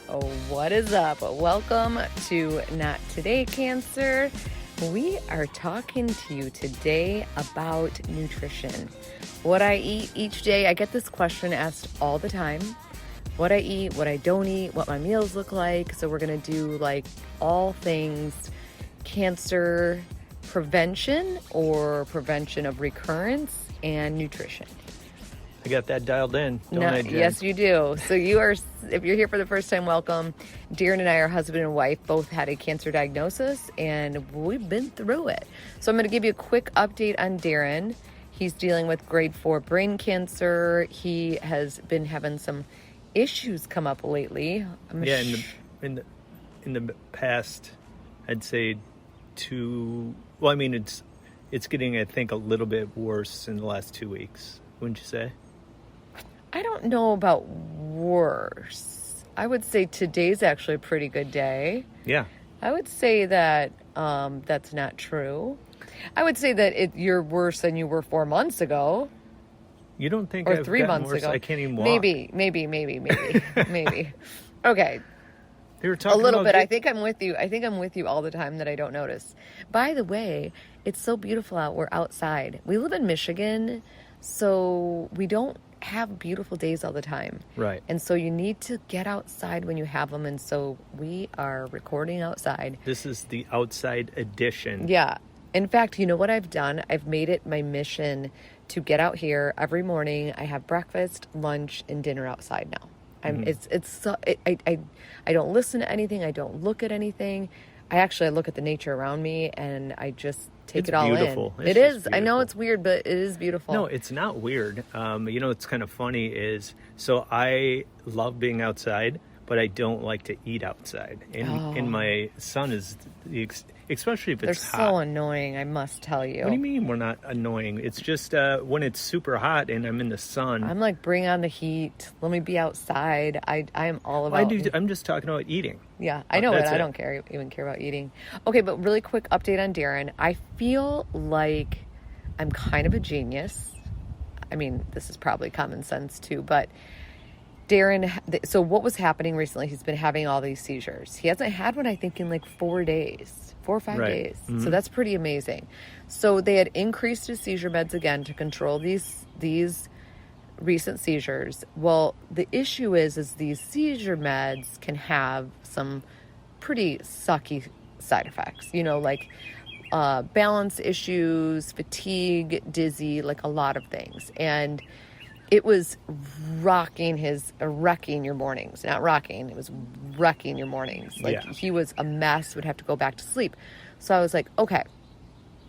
What is up? Welcome to Not Today Cancer. We are talking to you today about nutrition. What I eat each day. I get this question asked all the time. What I eat, what I don't eat, what my meals look like. So we're going to do like all things cancer prevention or prevention of recurrence and nutrition. I got that dialed in, don't I, Jen? Yes, you do. So if you're here for the first time, welcome. Darren and I, our husband and wife, both had a cancer diagnosis, and we've been through it. So I'm going to give you a quick update on Darren. He's dealing with grade 4 brain cancer. He has been having some issues come up lately. In the past, I'd say it's getting, I think, a little bit worse in the last 2 weeks, wouldn't you say? I don't know about worse. I would say today's actually a pretty good day. Yeah. I would say that that's not true. I would say that you're worse than you were 4 months ago. You don't think or I've 3 months worse? ago? I can't even walk. Maybe. Maybe. Okay. They were talking a little about bit. I think I'm with you all the time that I don't notice. By the way, it's so beautiful out. We're outside. We live in Michigan, so we don't have beautiful days all the time. Right. And so you need to get outside when you have them. And so we are recording outside. This is the outside edition. Yeah. In fact, you know what I've done? I've made it my mission to get out here every morning. I have breakfast, lunch, and dinner outside now. I don't listen to anything. I don't look at anything. I look at the nature around me and I just take it all beautiful. in. It is. I know it's weird, but it is beautiful. No, it's not weird. It's kind of funny is, so I love being outside, but I don't like to eat outside. And my son is, especially if it's hot. They're so annoying, I must tell you. What do you mean we're not annoying? It's just when it's super hot and I'm in the sun. I'm like, bring on the heat. Let me be outside. I am all about... I'm just talking about eating. Yeah, I know it. I don't even care about eating. Okay, but really quick update on Darren. I feel like I'm kind of a genius. I mean, this is probably common sense too, but Darren, so what was happening recently, he's been having all these seizures. He hasn't had one, I think, in like 4 or 5 days. Mm-hmm. So that's pretty amazing. So they had increased his seizure meds again to control these recent seizures. Well, the issue is these seizure meds can have some pretty sucky side effects, like balance issues, fatigue, dizzy, like a lot of things. And it was wrecking your mornings. Not rocking, it was wrecking your mornings. He was a mess, would have to go back to sleep. So I was like, okay.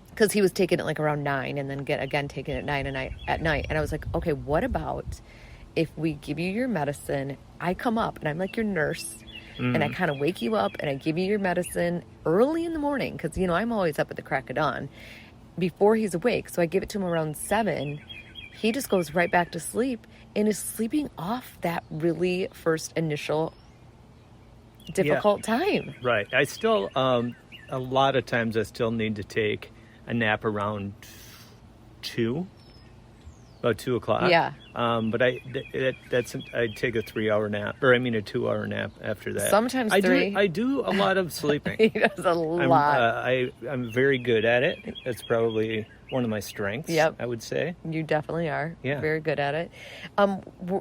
Because he was taking it like around 9 and then taking it at 9 at night. And I was like, okay, what about if we give you your medicine, I come up and I'm like your nurse, and I kind of wake you up and I give you your medicine early in the morning because, I'm always up at the crack of dawn before he's awake. So I give it to him around 7. He just goes right back to sleep and is sleeping off that really first initial difficult time. Right. I still, a lot of times I still need to take a nap around 2 o'clock. Yeah. But I take a 3-hour nap, a 2-hour nap after that. Sometimes 3. I do a lot of sleeping. He does a lot. I'm very good at it. That's probably one of my strengths. Yep. I would say. You definitely are. Yeah. Very good at it.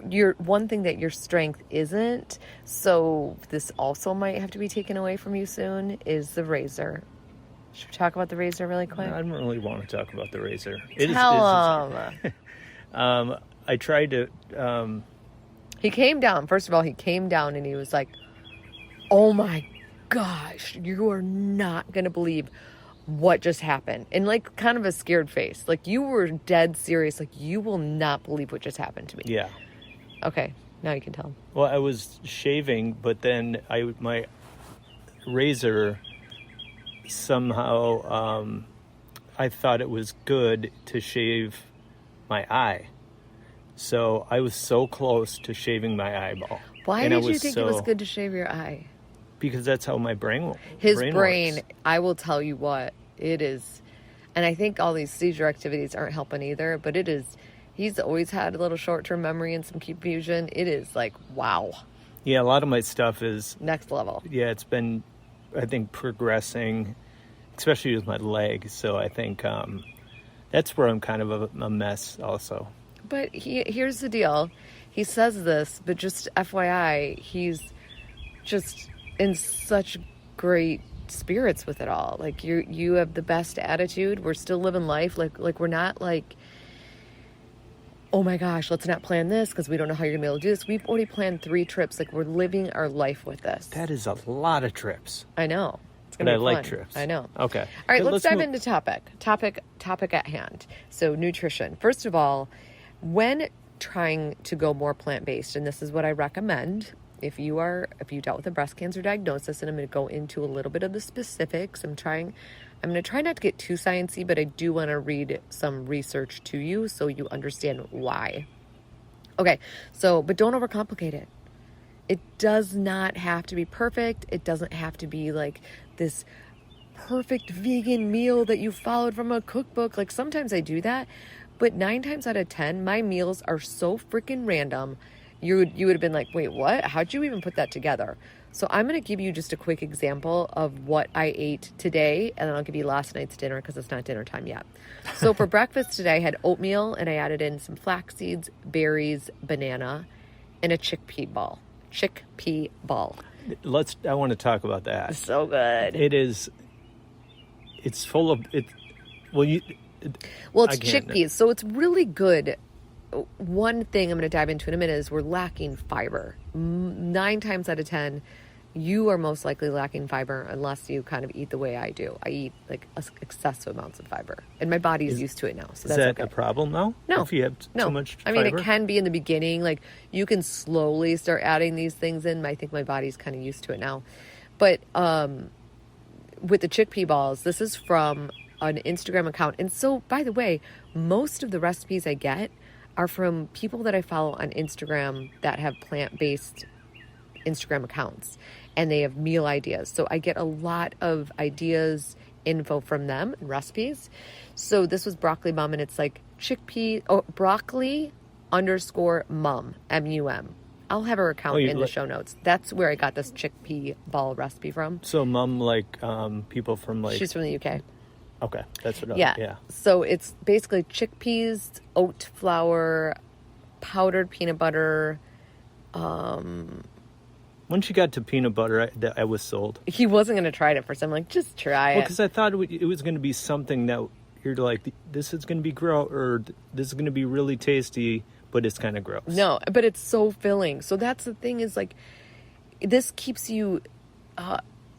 Your one thing that your strength isn't, so this also might have to be taken away from you soon, is the razor. Should we talk about the razor really quick? I don't really want to talk about the razor. Tell him. I tried to... He came down. First of all, he came down and he was like, oh my gosh, you are not going to believe what just happened. And like kind of a scared face. Like you were dead serious. Like you will not believe what just happened to me. Yeah. Okay. Now you can tell him. Well, I was shaving, but then my razor somehow, I thought it was good to shave my eye. So I was so close to shaving my eyeball. Why did you think it was good to shave your eye? Because that's how my brain works. His brain, I will tell you what, it is. And I think all these seizure activities aren't helping either, but it is. He's always had a little short-term memory and some confusion. It is like, wow. Yeah, a lot of my stuff is next level. Yeah, it's been, I think, progressing, especially with my leg. So I think that's where I'm kind of a mess also. But here's the deal. He says this, but just FYI, he's just in such great spirits with it all. Like you have the best attitude. We're still living life. Like we're not like, oh my gosh, let's not plan this because we don't know how you're gonna be able to do this. We've already planned 3 trips. Like we're living our life with this. That is a lot of trips. I know. It's But gonna I be like fun. trips. I know. Okay. All right, let's dive move. into topic at hand. So nutrition. First of all, when trying to go more plant-based, and this is what I recommend if you dealt with a breast cancer diagnosis, and I'm going to go into a little bit of the specifics. I'm going to try not to get too sciencey, but I do want to read some research to you so you understand why. Okay, but don't overcomplicate it. It does not have to be perfect. It doesn't have to be like this perfect vegan meal that you followed from a cookbook. Like sometimes I do that, but 9 times out of 10, my meals are so freaking random. You would have been like, wait, what? How'd you even put that together? So I'm going to give you just a quick example of what I ate today, and then I'll give you last night's dinner because it's not dinner time yet. So for breakfast today, I had oatmeal, and I added in some flax seeds, berries, banana, and a chickpea ball. I want to talk about that. So good. It's full of it. Well, it's chickpeas, so it's really good. One thing I'm going to dive into in a minute is we're lacking fiber. 9 times out of 10, you are most likely lacking fiber unless you kind of eat the way I do. I eat like excessive amounts of fiber, and my body's used to it now. So that's that okay. a problem now? No. If you have too much fiber? I mean, it can be in the beginning. Like you can slowly start adding these things in. I think my body's kind of used to it now. But with the chickpea balls, this is from an Instagram account. And so, by the way, most of the recipes I get are from people that I follow on Instagram that have plant-based Instagram accounts, and they have meal ideas. So I get a lot of ideas, info from them, and recipes. So this was Broccoli Mum, and it's like broccoli _mum, MUM. I'll have her account in the show notes. That's where I got this chickpea ball recipe from. So mum, like people from like... She's from the UK. Okay, that's what yeah. So it's basically chickpeas, oat flour, powdered peanut butter. Once you got to peanut butter, I was sold. He wasn't going to try it at first. I'm like, just try it. Because I thought it was going to be something that you're like, this is going to be gross, or this is going to be really tasty, but it's kind of gross. No, but it's so filling. So that's the thing is like, this keeps you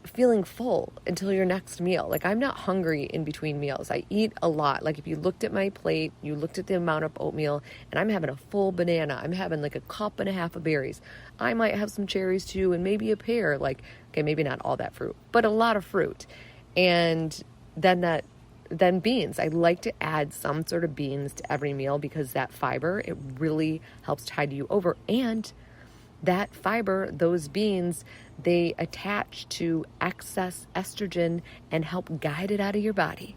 feeling full until your next meal. Like I'm not hungry in between meals. I eat a lot. Like if you looked at my plate, you looked at the amount of oatmeal, and I'm having a full banana. I'm having like a cup and a half of berries. I might have some cherries too, and maybe a pear. Like, okay, maybe not all that fruit, but a lot of fruit. And then beans. I like to add some sort of beans to every meal because that fiber, it really helps tide you over. And that fiber, those beans, they attach to excess estrogen and help guide it out of your body.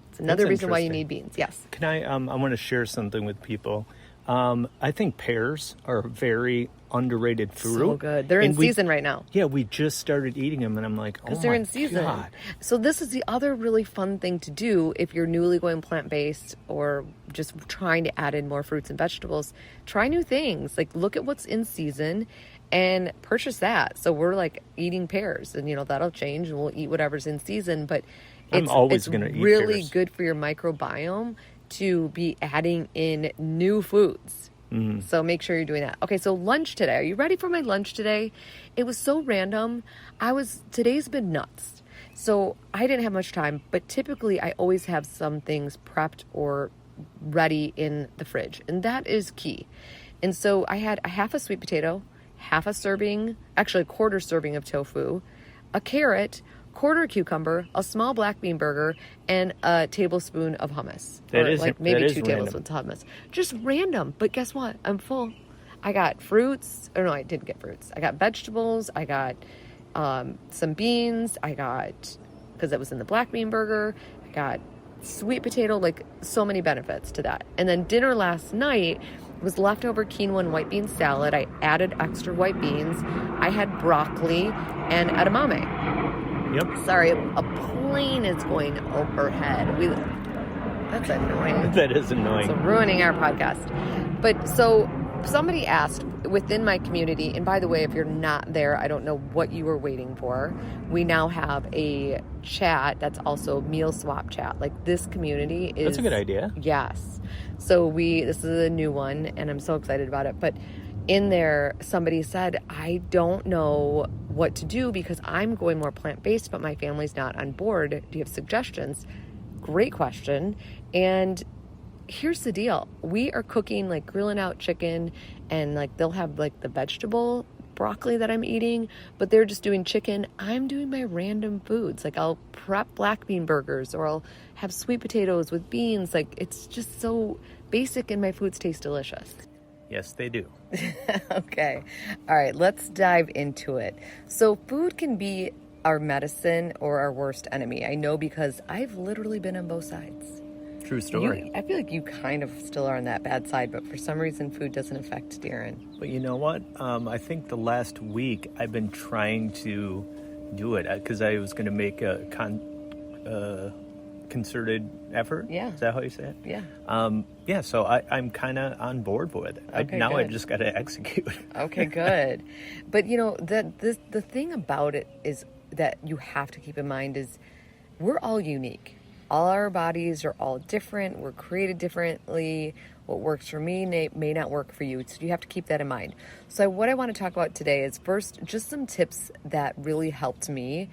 It's another reason why you need beans. Yes. Can I want to share something with people. I think pears are very underrated fruit. So good. They're in season right now. Yeah, we just started eating them, and I'm like, oh my they're in season. God. So this is the other really fun thing to do if you're newly going plant-based or just trying to add in more fruits and vegetables. Try new things. Like look at what's in season and purchase that. So we're like eating pears, and that'll change, and we'll eat whatever's in season. But it's really pears. good for your microbiome to be adding in new foods. Mm-hmm. So make sure you're doing that. Okay, so lunch today. Are you ready for my lunch today? It was so random. Today's been nuts. So I didn't have much time, but typically I always have some things prepped or ready in the fridge, and that is key. And so I had a half a sweet potato, half a serving, actually a quarter serving of tofu, a carrot, quarter cucumber, a small black bean burger, and a tablespoon of hummus. Maybe 2 tablespoons of hummus. Just random. But guess what? I'm full. I got fruits. Or no, I didn't get fruits. I got vegetables. I got some beans. Because it was in the black bean burger, I got sweet potato, like so many benefits to that. And then dinner last night, was leftover quinoa and white bean salad. I added extra white beans. I had broccoli and edamame. Yep. Sorry, a plane is going overhead. That's annoying. That is annoying. So ruining our podcast. But so somebody asked within my community, and by the way, if you're not there, I don't know what you were waiting for. We now have a chat that's also meal swap chat. Like, this community is... That's a good idea. Yes. So this is a new one, and I'm so excited about it. But in there, somebody said, I don't know what to do because I'm going more plant-based, but my family's not on board. Do you have suggestions? Great question. And here's the deal. We are cooking, like, grilling out chicken, and like they'll have like the vegetable broccoli that I'm eating, but they're just doing chicken. I'm doing my random foods. Like, I'll prep black bean burgers, or I'll have sweet potatoes with beans. Like, it's just so basic, and my foods taste delicious. Yes, they do. Okay. All right, let's dive into it. So food can be our medicine or our worst enemy. I know, because I've literally been on both sides. True story. I feel like you kind of still are on that bad side, but for some reason food doesn't affect Darren. But you know what? I think the last week I've been trying to do it because I was going to make a concerted effort. Yeah. Is that how you say it? Yeah. Yeah, so I'm kind of on board with it. Okay, now good. I just got to execute. Okay, good. But you know, the thing about it is that you have to keep in mind is we're all unique. All our bodies are all different. We're created differently. What works for me may not work for you. So you have to keep that in mind. So what I want to talk about today is, first, just some tips that really helped me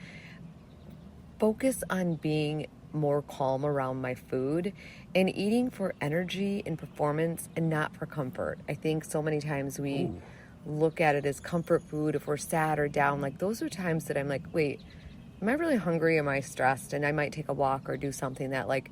focus on being more calm around my food and eating for energy and performance and not for comfort. I think so many times we look at it as comfort food if we're sad or down. Like, those are times that I'm like, wait, am I really hungry? Am I stressed? And I might take a walk or do something that like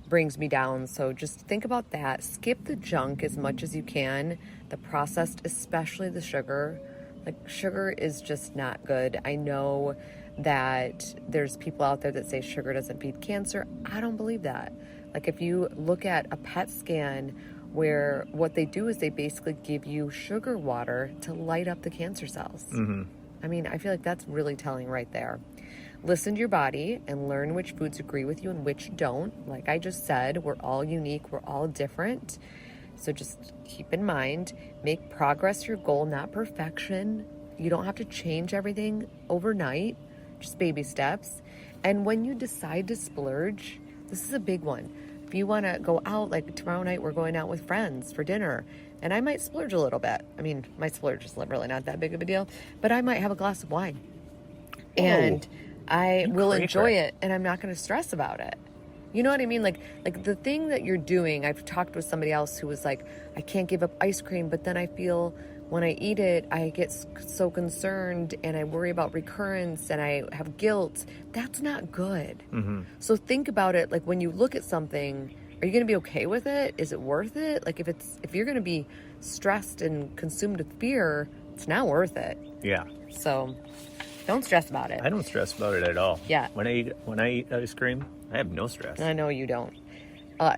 brings me down. So just think about that. Skip the junk as much as you can. The processed, especially the sugar. Like, sugar is just not good. I know that there's people out there that say sugar doesn't beat cancer. I don't believe that. Like, if you look at a PET scan where what they do is they basically give you sugar water to light up the cancer cells. Mm-hmm. I mean, I feel like that's really telling right there. Listen to your body and learn which foods agree with you and which don't. Like I just said, we're all unique. We're all different. So just keep in mind, make progress your goal, not perfection. You don't have to change everything overnight, just baby steps. And when you decide to splurge, this is a big one. If you want to go out, like tomorrow night, we're going out with friends for dinner, and I might splurge a little bit. I mean, my splurge is really not that big of a deal, but I might have a glass of wine. And I will enjoy it, and I'm not going to stress about it. You know what I mean? Like the thing that you're doing, I've talked with somebody else who was like, I can't give up ice cream, but then I feel when I eat it, I get so concerned and I worry about recurrence and I have guilt. That's not good. Mm-hmm. So think about it. Like, when you look at something, are you going to be okay with it? Is it worth it? Like, if you're going to be stressed and consumed with fear, it's not worth it. Yeah. So don't stress about it. I don't stress about it at all. Yeah. When I eat ice cream, I have no stress. I know you don't.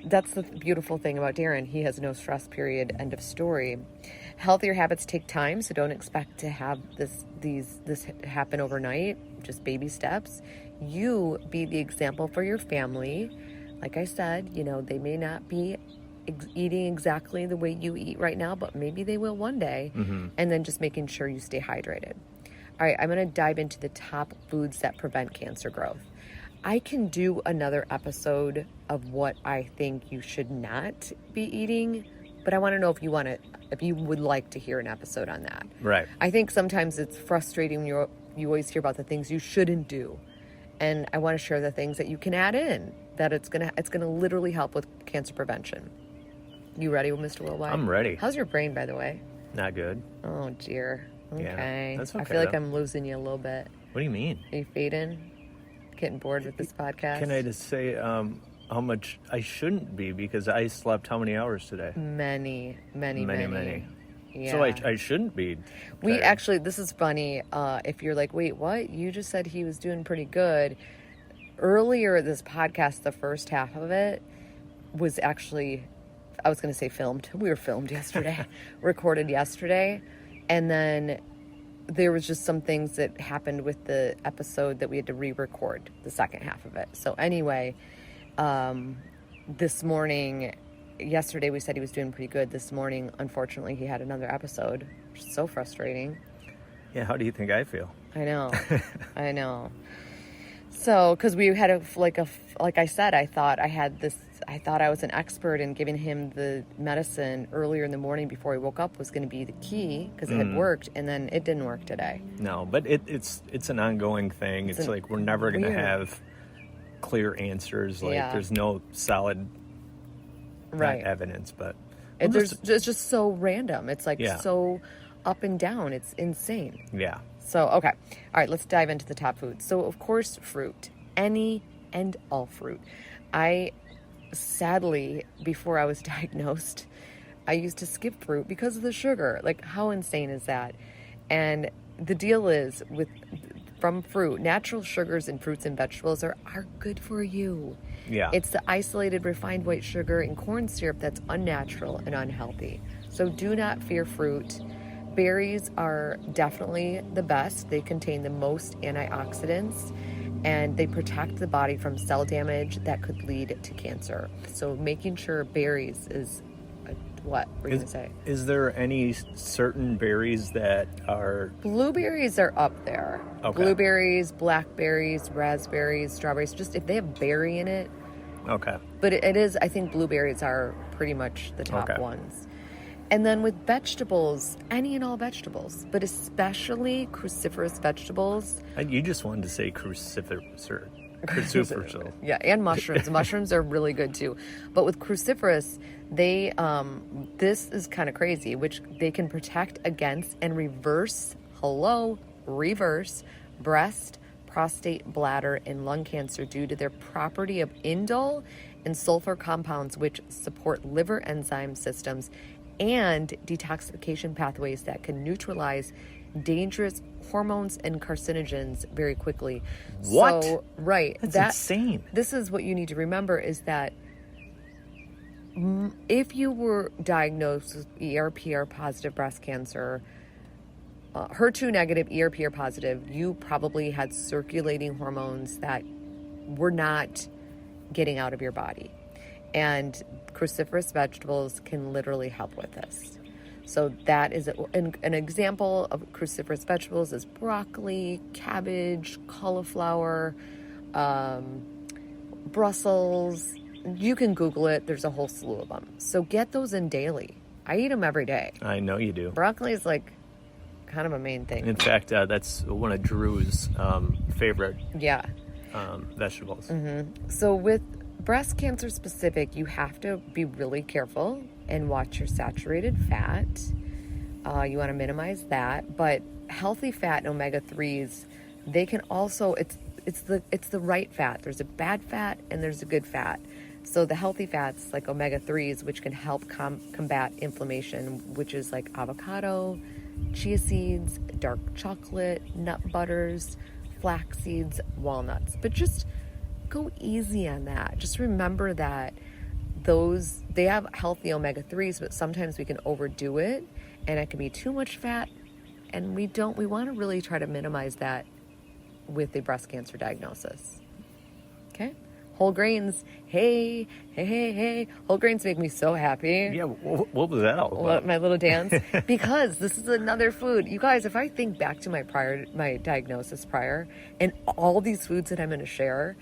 That's the beautiful thing about Darren. He has no stress, period. End of story. Healthier habits take time, so don't expect to have this happen overnight. Just baby steps. You be the example for your family. Like I said, they may not be eating exactly the way you eat right now, but maybe they will one day. Mm-hmm. And then just making sure you stay hydrated. All right, I'm going to dive into the top foods that prevent cancer growth. I can do another episode of what I think you should not be eating, but I want to know if you would like to hear an episode on that. Right. I think sometimes it's frustrating when you always hear about the things you shouldn't do. And I want to share the things that you can add in, that it's gonna literally help with cancer prevention. You ready, Mr. Worldwide? I'm ready. How's your brain, by the way? Not good. Oh, dear. Okay. Yeah, that's okay. I feel like I'm losing you a little bit. What do you mean? Are you fading? Getting bored with this podcast? Can I just say how much I shouldn't be, because I slept how many hours today? Many. Yeah. So I shouldn't be tired. We actually, this is funny. If you're like, wait, what? You just said he was doing pretty good. Earlier this podcast, the first half of it was actually, I was going to say filmed. We were filmed yesterday, recorded yesterday. And then there was just some things that happened with the episode that we had to re-record the second half of it. So anyway, this morning, yesterday we said he was doing pretty good. This morning, unfortunately, he had another episode, which is so frustrating. Yeah, how do you think I feel? I know. I know. So, because we had like I said, I thought I was an expert in giving him the medicine earlier in the morning before he woke up was going to be the key because it had worked, and then it didn't work today. No, but it's an ongoing thing. It's like we're never going to have clear answers. Like there's no solid evidence, but it's just so random. It's like so up and down. It's insane. Yeah. So, okay. All right, let's dive into the top foods. So, of course, fruit. Any and all fruit. I, sadly, before I was diagnosed, I used to skip fruit because of the sugar. Like, how insane is that? And the deal is, from fruit, natural sugars in fruits and vegetables are good for you. Yeah. It's the isolated refined white sugar in corn syrup that's unnatural and unhealthy. So, do not fear fruit. Berries are definitely the best. They contain the most antioxidants, and they protect the body from cell damage that could lead to cancer. So making sure berries is what we're going to say. Is there any certain berries that are... Blueberries are up there. Okay. Blueberries, blackberries, raspberries, strawberries, just if they have berry in it. Okay. But it is, I think blueberries are pretty much the top ones. And then with vegetables, any and all vegetables, but especially cruciferous vegetables. You just wanted to say cruciferous. Yeah, and mushrooms. Mushrooms are really good too. But with cruciferous, this is kind of crazy, which they can protect against and reverse breast, prostate, bladder, and lung cancer due to their property of indole and sulfur compounds, which support liver enzyme systems and detoxification pathways that can neutralize dangerous hormones and carcinogens very quickly. What? So, right. That's insane. This is what you need to remember is that if you were diagnosed with ER/PR positive breast cancer, HER2 negative, ER/PR positive, you probably had circulating hormones that were not getting out of your body. And cruciferous vegetables can literally help with this. So that is an example of cruciferous vegetables is broccoli, cabbage, cauliflower, Brussels. You can Google it. There's a whole slew of them. So get those in daily. I eat them every day. I know you do. Broccoli is like kind of a main thing. In fact, that's one of Drew's favorite vegetables. Mm-hmm. So with breast cancer specific, you have to be really careful and watch your saturated fat. You want to minimize that, but healthy fat and omega-3s, they can also, it's the right fat. There's a bad fat and there's a good fat. So the healthy fats like omega-3s, which can help combat inflammation, which is like avocado, chia seeds, dark chocolate, nut butters, flax seeds, walnuts. But just go easy on that. Just remember that they have healthy omega-3s, but sometimes we can overdo it and it can be too much fat, and we want to really try to minimize that with the breast cancer diagnosis. Okay? Whole grains. Hey. Whole grains make me so happy. Yeah, what was that all about? My little dance. Because this is another food. You guys, if I think back to my diagnosis prior, and all these foods that I'm going to share,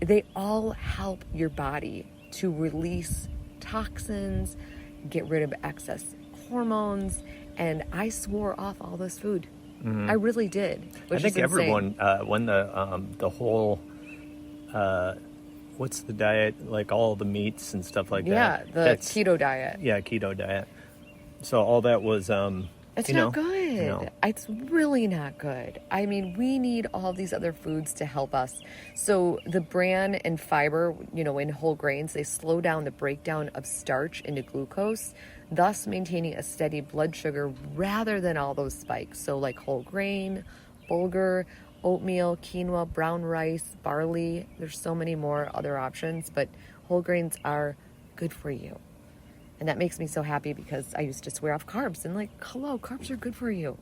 they all help your body to release toxins, get rid of excess hormones, and I swore off all this food. Mm-hmm. I really did. I think everyone, when the whole, what's the diet, like all the meats and stuff like that. Yeah, the keto diet. Yeah, keto diet. So all that was, it's not good. No. It's really not good. I mean, we need all these other foods to help us. So the bran and fiber, in whole grains, they slow down the breakdown of starch into glucose, thus maintaining a steady blood sugar rather than all those spikes. So like whole grain, bulgur, oatmeal, quinoa, brown rice, barley. There's so many more other options, but whole grains are good for you. And that makes me so happy because I used to swear off carbs. And like, hello, carbs are good for you.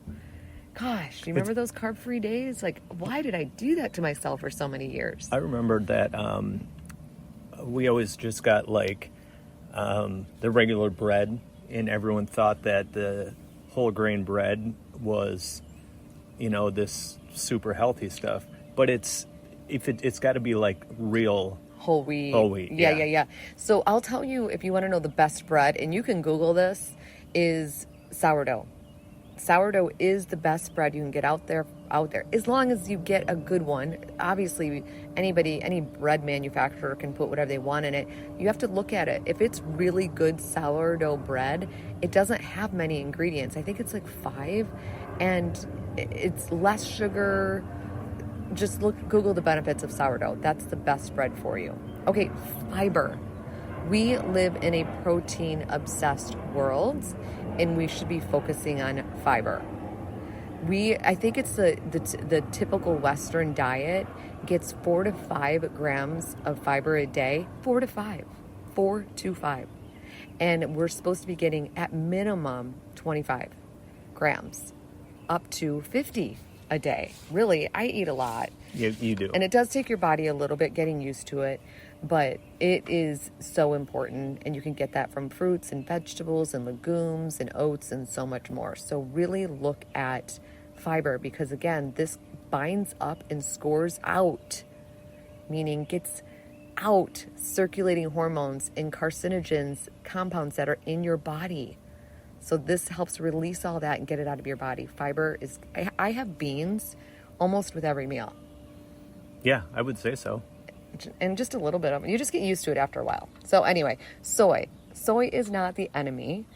Gosh, do you remember those carb-free days? Like, why did I do that to myself for so many years? I remember that we always just got like the regular bread, and everyone thought that the whole grain bread was, this super healthy stuff. But it's got to be like real whole wheat. Whole wheat. Yeah. So I'll tell you, if you want to know the best bread, and you can Google this, is sourdough. Sourdough is the best bread you can get out there, as long as you get a good one. Obviously, any bread manufacturer can put whatever they want in it. You have to look at it. If it's really good sourdough bread, it doesn't have many ingredients. I think it's like 5, and it's less sugar. Just Google the benefits of sourdough. That's the best bread for you. Okay, fiber. We live in a protein-obsessed world, and we should be focusing on fiber. I think it's the typical Western diet gets 4 to 5 grams of fiber a day. 4 to 5. And we're supposed to be getting at minimum 25 grams, up to 50 a day. Really, I eat a lot. You do. And it does take your body a little bit getting used to it, but it is so important, and you can get that from fruits and vegetables and legumes and oats and so much more. So really look at fiber, because again, this binds up and scores out, meaning gets out circulating hormones and carcinogens, compounds that are in your body. So this helps release all that and get it out of your body. Fiber is, I have beans almost with every meal. Yeah, I would say so. And just a little bit of it. You just get used to it after a while. So anyway, soy. Soy is not the enemy.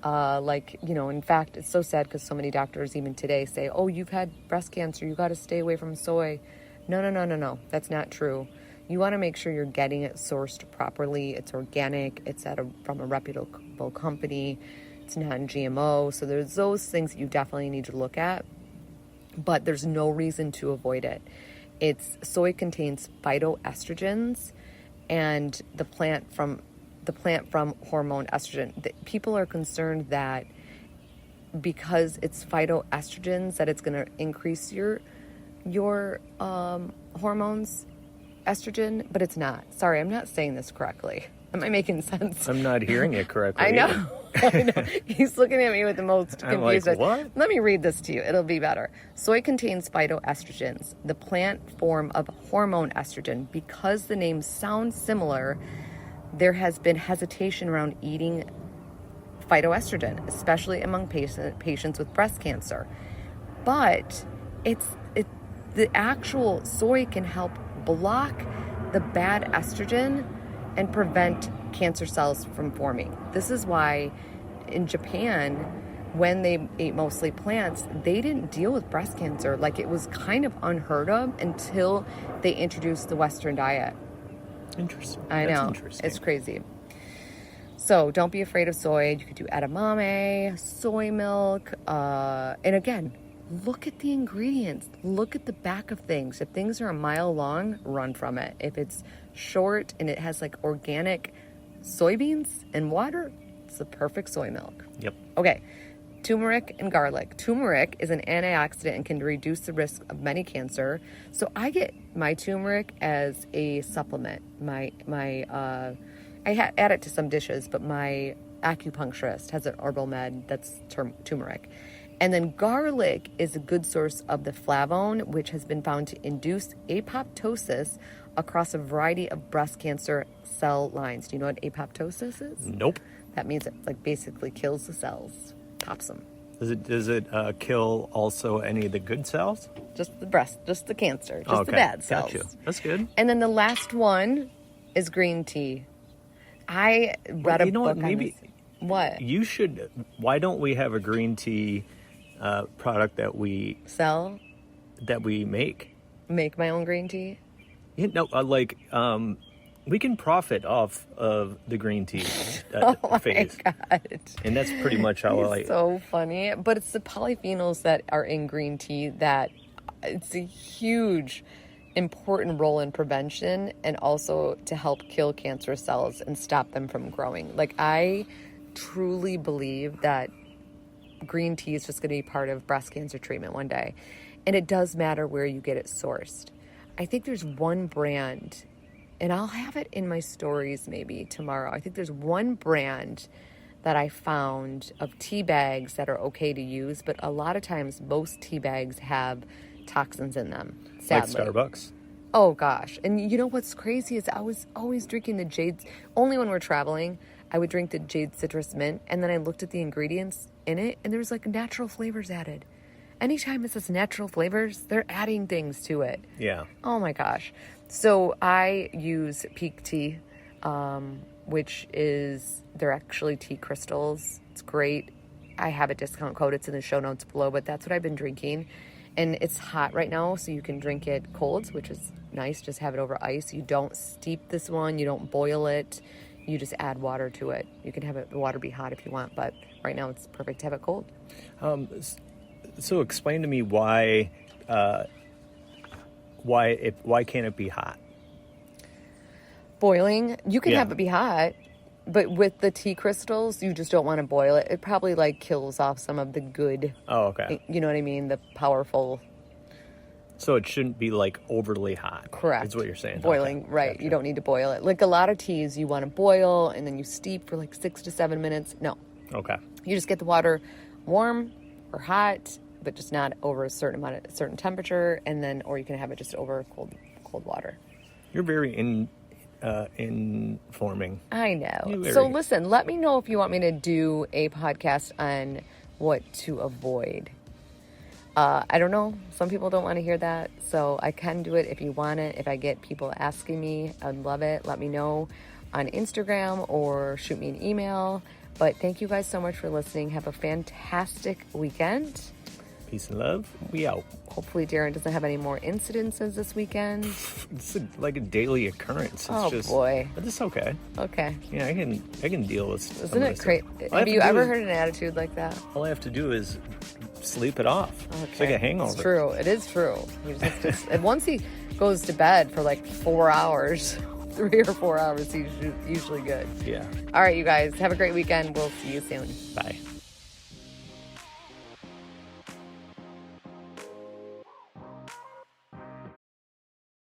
In fact, it's so sad because so many doctors even today say, oh, you've had breast cancer, you got to stay away from soy. No. That's not true. You want to make sure you're getting it sourced properly. It's organic. It's from a reputable company. It's non-GMO. So there's those things that you definitely need to look at, but there's no reason to avoid it. Soy contains phytoestrogens and the plant from hormone estrogen. People are concerned that because it's phytoestrogens that it's going to increase your hormones, estrogen, but it's not. Sorry, I'm not saying this correctly. Am I making sense? I'm not hearing it correctly. I know. He's looking at me with the most confused. I'm like, what? Let me read this to you. It'll be better. Soy contains phytoestrogens, the plant form of hormone estrogen. Because the names sound similar, there has been hesitation around eating phytoestrogen, especially among patients with breast cancer. But the actual soy can help block the bad estrogen and prevent cancer cells from forming. This is why in Japan, when they ate mostly plants, they didn't deal with breast cancer. Like, it was kind of unheard of until they introduced the Western diet. Interesting. I know. Interesting. It's crazy. So don't be afraid of soy. You could do edamame, soy milk, and again, look at the ingredients. Look at the back of things. If things are a mile long, run from it. If it's short and it has like organic soybeans and water, it's the perfect soy milk. Yep. Okay. Turmeric and garlic. Turmeric is an antioxidant and can reduce the risk of many cancer. So I get my turmeric as a supplement. I add it to some dishes, but my acupuncturist has an herbal med that's turmeric. And then garlic is a good source of the flavone, which has been found to induce apoptosis across a variety of breast cancer cell lines. Do you know what apoptosis is? Nope. That means it like basically kills the cells, pops them. Does it kill also any of the good cells? Just the breast, just the cancer, just the bad cells. Gotcha. That's good. And then the last one is green tea. I read a book on this. What? You should. Why don't we have a green tea product that we sell? That we make? Make my own green tea? You know, we can profit off of the green tea phase. My God. And that's pretty much how It's so funny. But it's the polyphenols that are in green tea that it's a huge, important role in prevention and also to help kill cancer cells and stop them from growing. Like, I truly believe that green tea is just going to be part of breast cancer treatment one day. And it does matter where you get it sourced. I think there's one brand, and I'll have it in my stories maybe tomorrow. I think there's one brand that I found of tea bags that are okay to use, but a lot of times most tea bags have toxins in them, sadly. Like Starbucks. Oh gosh. And you know what's crazy is I was always drinking the Jade, only when we're traveling, I would drink the Jade Citrus Mint, and then I looked at the ingredients in it, and there's like natural flavors added. Anytime it says natural flavors, they're adding things to it. Yeah. Oh my gosh. So I use Peak Tea, which is, they're actually tea crystals. It's great. I have a discount code. It's in the show notes below, but that's what I've been drinking. And it's hot right now, so you can drink it cold, which is nice. Just have it over ice. You don't steep this one. You don't boil it. You just add water to it. You can have the water be hot if you want, but right now it's perfect to have it cold. So explain to me why can't it be hot? Boiling, you can have it be hot, but with the tea crystals, you just don't want to boil it. It probably like kills off some of the good. Oh, okay. You know what I mean? The powerful. So it shouldn't be like overly hot. Correct. Is what you're saying. Boiling, okay. right. Gotcha. You don't need to boil it. Like a lot of teas, you want to boil and then you steep for like 6 to 7 minutes. No. Okay. You just get the water warm or hot, but just not over a certain temperature, and then, or you can have it just over cold water. You're very informing. I know. So listen, let me know if you want me to do a podcast on what to avoid. I don't know. Some people don't want to hear that, so I can do it if you want it. If I get people asking me, I'd love it. Let me know on Instagram or shoot me an email. But thank you guys so much for listening. Have a fantastic weekend. Peace and love. We out. Hopefully Darren doesn't have any more incidences this weekend. It's like a daily occurrence. It's boy. But it's okay. Okay. Yeah, I can deal with. Isn't it crazy? Have you ever heard an attitude like that? All I have to do is sleep it off. Okay. It's like a hangover. It's true. It is true. You just have to, and once he goes to bed for like 4 hours, 3 or 4 hours, he's usually good. Yeah. All right, you guys. Have a great weekend. We'll see you soon. Bye.